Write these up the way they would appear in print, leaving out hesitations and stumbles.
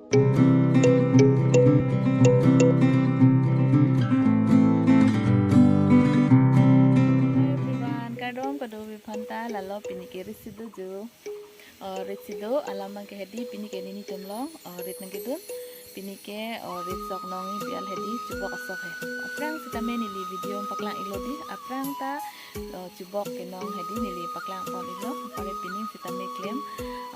Kadom kado bifanta lalo pinike residu jo residu alaman ke hedi pinike nini jomlo rit nangkidun pinike rit sok nongi bial hedi jubok asok he aprang sitame nili video paklang ilodi aprang ta jubok kenong hedi nili paklang pon ilo pare pining sitame klem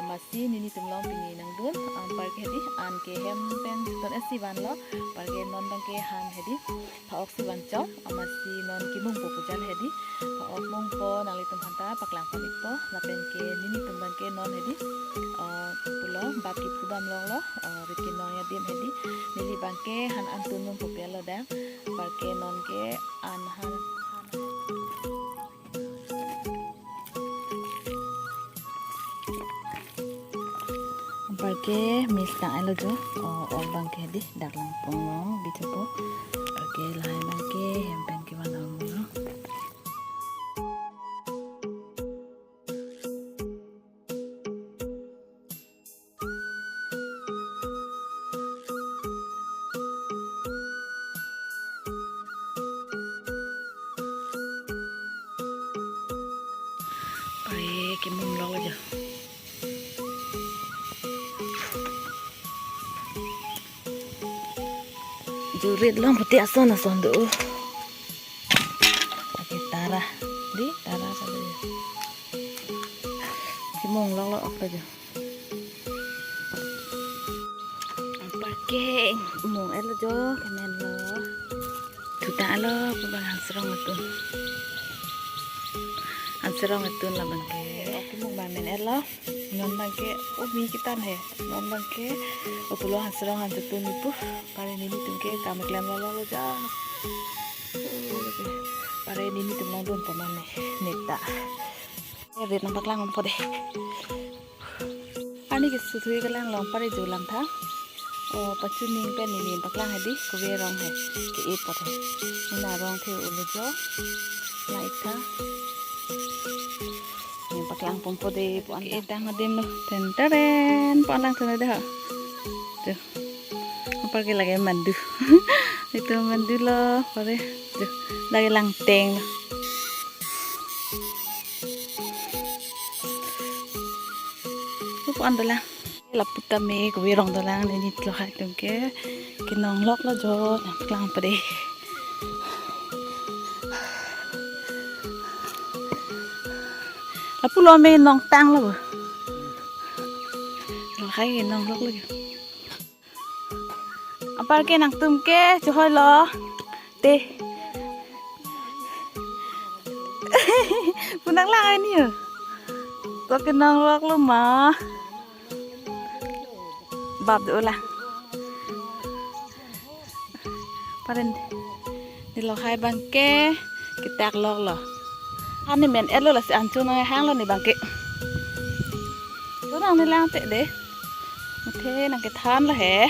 amasi nini jomlo pini nangdun par ke hedi an ke hem pen ton esi ban lo par ke non bang ke han hedi paok si ban chok amasi non kimung po pujal hedi paok mong po nali tumpanta paklang pon ipo lapen ke nini tumbang ke non hedi pulo baki pudam lo riki non ya dim hedi nili bangke han antun nung pupialo dang par ke non ke an han Pergi misal elo jo or bangke di dalam pongong gitu po pergi lain bangke hempen ke mana mo pergi ke mumlo aja jurit lang pati ason do oke tara di tara saja kimong lo apa aja pakai mong elo jo kemen lo tuta lo pabang hansrong atun lah bangke oke mong bamen elo non bangke umi kita he non bangke pulo hansrong hantutun ipu pare nini tungke kami klem lo ja pare nini tumong don pamane neta ret nampak lang po deh ani ke sutui kalang long pare julang tha pachuning pen nini paklang hedi kuwe rong he ke ipot he na rong the ulu jo laita yang paklang pompo de puan etang adim lo tentaren panang sana dah tuh pergi lagi mandu itu mandu lo pare tuh lagi langteng puan dolang laputa me kuwirong dolang ini lo hai tungke kinong lok lo jo naklang pare lapu lo me nong tang lo hai nong lok lo apa ke nang tum ke choy lo te punang lang ini ya to ke nang lok lo ma bab do la paren ni lo hai bangke kitak lok lo ani men elo la si anchu no hang lo ni bangke to nang ni lang te de the nang ke than la he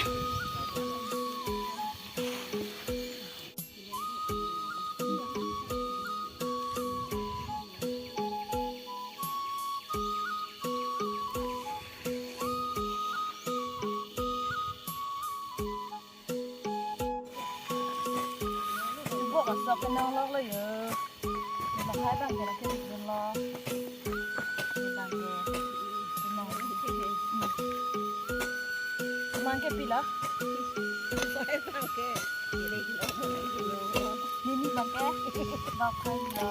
Kasok kenang lok lo ya. Mak hai bang kena kiri dun lo. Ni bang ke. Kenang. Mang ke pila. Hai bang ke. Kiri lo. Ni bang ke. Bak hai lo.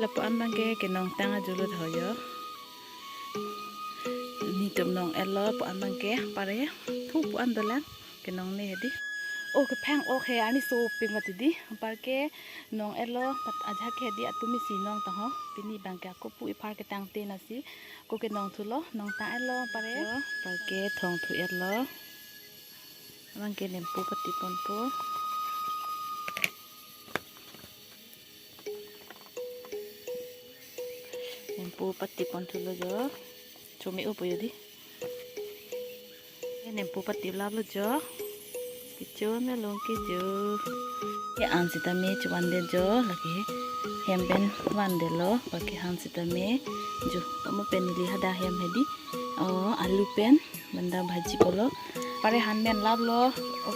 Lapuan bangke kenong tanga julut hoyo ni tum nong elo puan bangke pare thu puan dolan kenong ni hedi Oh kepeng okay ani so ping matidi parke nong elo pat aja ke di atumi si nong taho pini bangke aku pu ipar ke tang te nasi ko ke nong thulo nong ta elo pare parke thong thu elo bangke nempu pati ponpo nempu pati pon thulo jo chumi upo yodi nempu pati lab lo jo kichon me long ke jo ya ansita me chuan de jo lagi hemben wan de lo bagi hansita me jo kamu penili hada hem hedi alu pen banda bhaji polo pare hanmen lab lo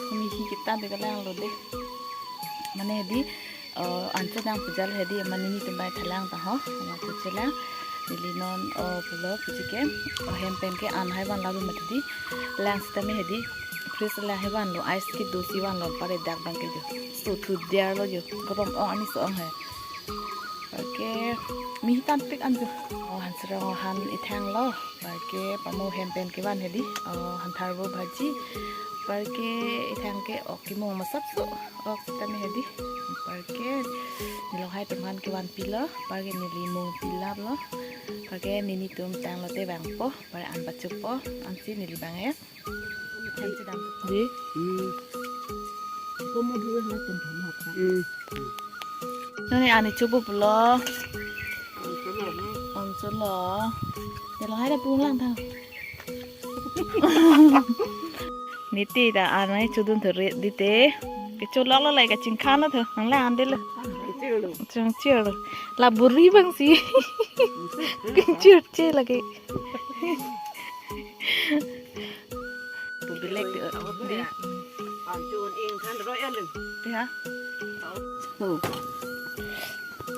kami hi kita de kalang lo de mane hedi ancha dang pujal hedi manini tumbai thalang ta ho ma chela nili non polo pujike hem pen ke an hai wan labu matidi lang sta me hedi freeze la hewan lo ice ki dosi wan lo pare dak bang ke jo so thu der lo jo grom ani so hai oke mi tan pik an jo han sra han ithang lo ke pamo hem pen ke wan hedi han thar bo bhaji ke ithang ke ok mo masap so ok ta me hedi ke nilo hai teman ke wan pila ke nili mo pila lo ke nini tum tang lo te bang po pare an bachu po an si nili bang e gì? Có một đứa nó từng thầm học hả? Nó này ăn thì chụp bút lo. Ăn số lo. Để lo hai đã buông lang thằng. Nít tì đã ăn ấy chụp đun thử đi té. Cái chỗ lót lại cái chinh khăn nó thôi, hắn là ăn đấy là. Chẳng chưa rồi. Là buri bang gì? Cái chưa là cái. Bilek di Anjun ing kan royal lưng. Đi hả?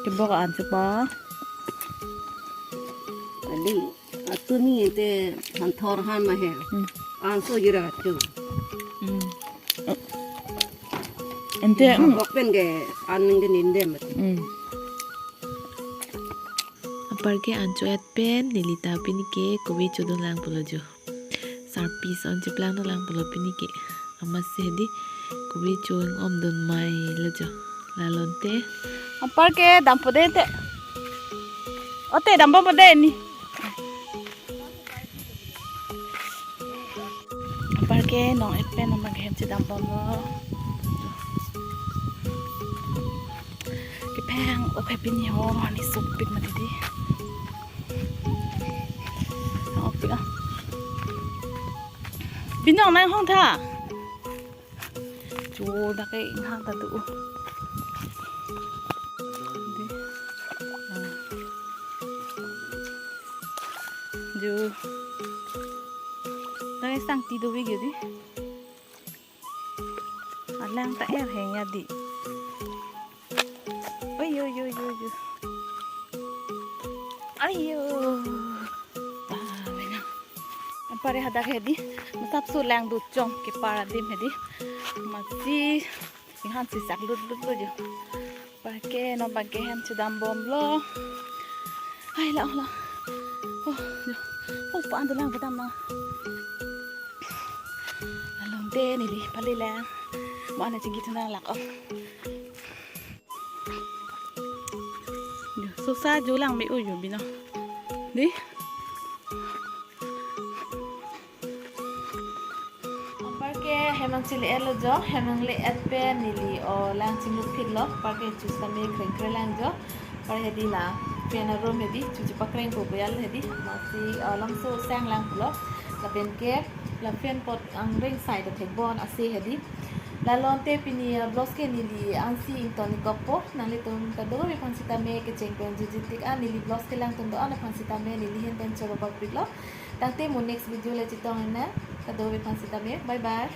Cái bọc ăn chứ bó. Ali, tu ni te han thor han ma he. An so jira tu. Ente Bok pen ge an ning nin dem. Apar ke ancho et pen nilita pin ke kowe chodon lang polojo. Sarpis on jeplang no lang polo pini ke ama sedi kowe choing om don mai lojo lalonte apar ke dampo de te ote dampo pode ni apar ke no et pen ama gem che dampo lo ke pang o ke pini ho ni sup pit mati di opi ah Binong nang hong tha. Chú đã cái hang ta tự. Chú. Đã cái sang tí đâu vậy đi. Lang ta er heng ya di. Ôi ôi ôi ôi ôi. Ayo. Pare hada hedi masap su lang du chong ke para dim hedi masi han si sak lut lut jo pake no bage hem chudam bom lo ai la oh pa andu lang patam na along de ni li pali la mo ana chingi thana lak oh so sa jo lang me u yo bino di hemang chili elo jo hemang le at pe nili o lang chinglu phit lo parke chusta me kreng kreng lang jo par hedi la pena rom hedi chuchi pakreng ko bayal hedi masi lam so sang lang lo la ben ke la fen pot ang ring side the bon ase hedi la lonte pini bloske nili ansi intoni kopo nali tum ta do be pansita me ke chengpen jijitik a nili bloske lang tum do ana pansita me nili hen ben choro bak biglo tangte mo next video le chitong na ta do be pansita me bye bye